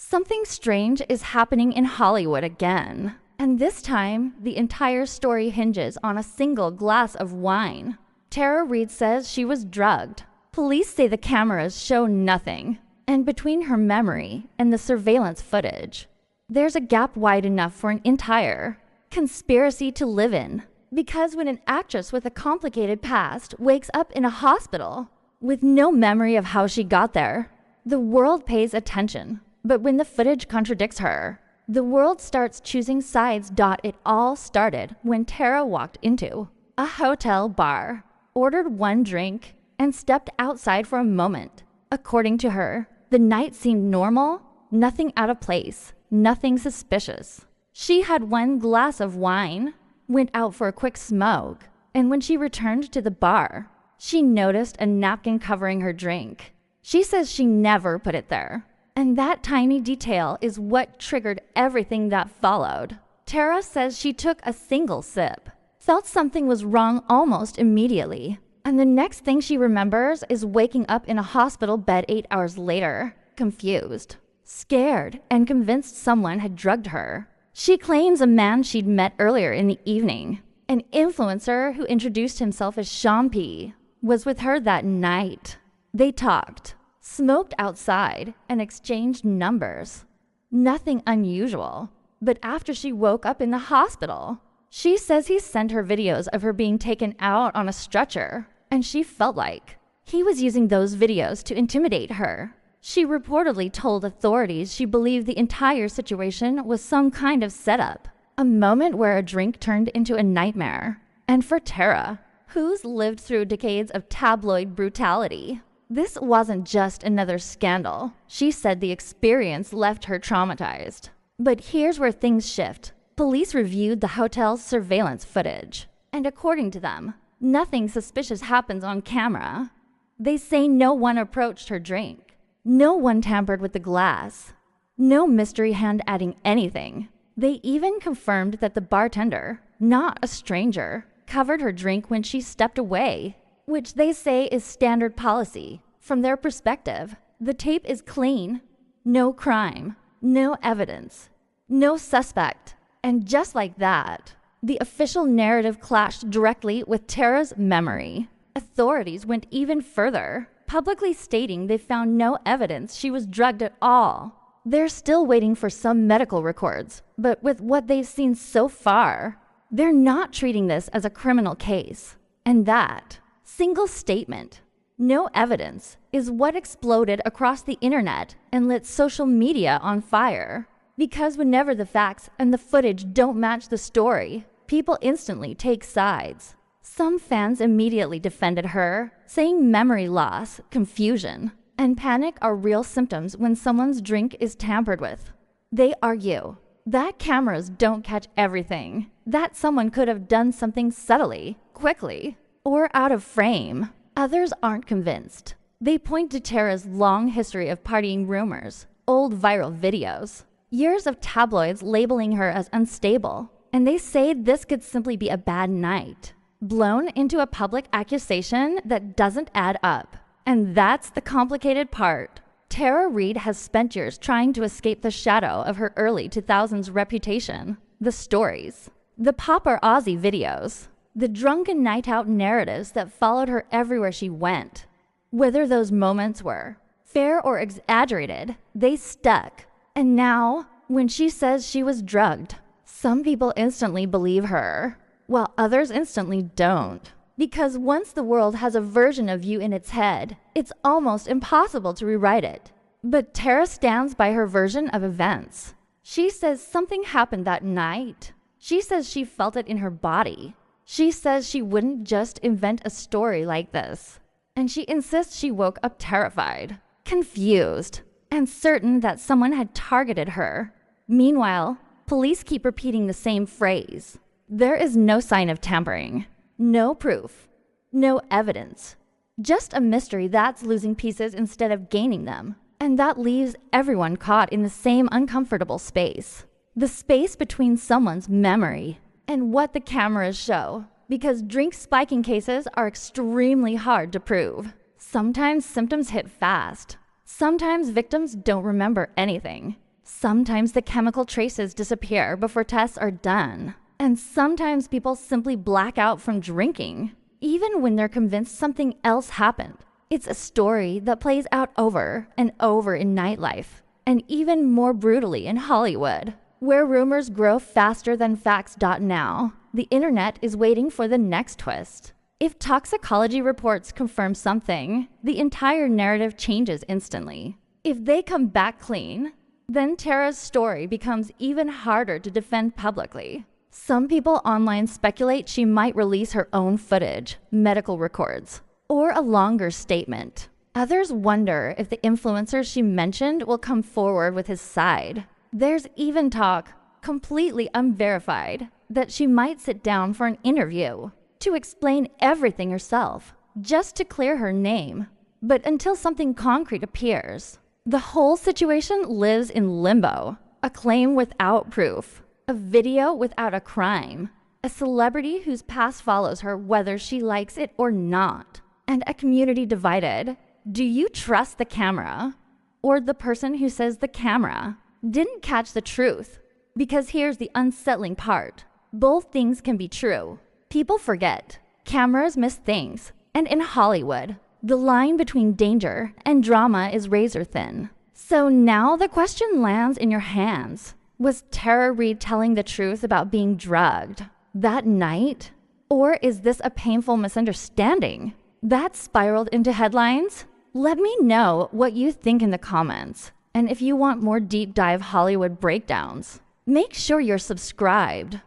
Something strange is happening in Hollywood again. And this time, the entire story hinges on a single glass of wine. Tara Reid says she was drugged. Police say the cameras show nothing. And between her memory and the surveillance footage, there's a gap wide enough for an entire conspiracy to live in. Because when an actress with a complicated past wakes up in a hospital with no memory of how she got there, the world pays attention. But when the footage contradicts her, the world starts choosing sides. It all started when Tara walked into a hotel bar, ordered one drink, and stepped outside for a moment. According to her, the night seemed normal, nothing out of place, nothing suspicious. She had one glass of wine, went out for a quick smoke, and when she returned to the bar, she noticed a napkin covering her drink. She says she never put it there. And that tiny detail is what triggered everything that followed. Tara says she took a single sip, felt something was wrong almost immediately, and the next thing she remembers is waking up in a hospital bed 8 hours later, confused, scared, and convinced someone had drugged her. She claims a man she'd met earlier in the evening, an influencer who introduced himself as Sean P., was with her that night. They talked, smoked outside, and exchanged numbers. Nothing unusual. But after she woke up in the hospital, she says he sent her videos of her being taken out on a stretcher, and she felt like he was using those videos to intimidate her. She reportedly told authorities she believed the entire situation was some kind of setup, a moment where a drink turned into a nightmare. And for Tara, who's lived through decades of tabloid brutality, this wasn't just another scandal. She said the experience left her traumatized. But here's where things shift. Police reviewed the hotel's surveillance footage, and according to them, nothing suspicious happens on camera. They say no one approached her drink. No one tampered with the glass. No mystery hand adding anything. They even confirmed that the bartender, not a stranger, covered her drink when she stepped away, which they say is standard policy. From their perspective, the tape is clean. No crime, no evidence, no suspect. And just like that, the official narrative clashed directly with Tara's memory. Authorities went even further, publicly stating they found no evidence she was drugged at all. They're still waiting for some medical records, but with what they've seen so far, they're not treating this as a criminal case. And that single statement, no evidence, is what exploded across the internet and lit social media on fire. Because whenever the facts and the footage don't match the story, people instantly take sides. Some fans immediately defended her, saying memory loss, confusion, and panic are real symptoms when someone's drink is tampered with. They argue that cameras don't catch everything, that someone could have done something subtly, quickly, or out of frame. Others aren't convinced. They point to Tara's long history of partying rumors, old viral videos, years of tabloids labeling her as unstable, and they say this could simply be a bad night, blown into a public accusation that doesn't add up. And that's the complicated part. Tara Reid has spent years trying to escape the shadow of her early 2000s reputation, the stories, the paparazzi videos, the drunken night out narratives that followed her everywhere she went. Whether those moments were fair or exaggerated, they stuck. And now, when she says she was drugged, some people instantly believe her, while others instantly don't. Because once the world has a version of you in its head, it's almost impossible to rewrite it. But Tara stands by her version of events. She says something happened that night. She says she felt it in her body. She says she wouldn't just invent a story like this. And she insists she woke up terrified, confused, and certain that someone had targeted her. Meanwhile, police keep repeating the same phrase. There is no sign of tampering, no proof, no evidence. Just a mystery that's losing pieces instead of gaining them. And that leaves everyone caught in the same uncomfortable space. The space between someone's memory and what the cameras show. Because drink spiking cases are extremely hard to prove. Sometimes symptoms hit fast. Sometimes victims don't remember anything. Sometimes the chemical traces disappear before tests are done. And sometimes people simply black out from drinking, even when they're convinced something else happened. It's a story that plays out over and over in nightlife, and even more brutally in Hollywood, where rumors grow faster than facts. Now, the internet is waiting for the next twist. If toxicology reports confirm something, the entire narrative changes instantly. If they come back clean, then Tara's story becomes even harder to defend publicly. Some people online speculate she might release her own footage, medical records, or a longer statement. Others wonder if the influencer she mentioned will come forward with his side. There's even talk, completely unverified, that she might sit down for an interview to explain everything herself, just to clear her name. But until something concrete appears, the whole situation lives in limbo. A claim without proof, a video without a crime, a celebrity whose past follows her whether she likes it or not, and a community divided. Do you trust the camera or the person who says the camera didn't catch the truth? Because here's the unsettling part. Both things can be true. People forget. Cameras miss things. And in Hollywood, the line between danger and drama is razor thin. So now the question lands in your hands. Was Tara Reid telling the truth about being drugged that night? Or is this a painful misunderstanding that spiraled into headlines? Let me know what you think in the comments. And if you want more deep dive Hollywood breakdowns, make sure you're subscribed.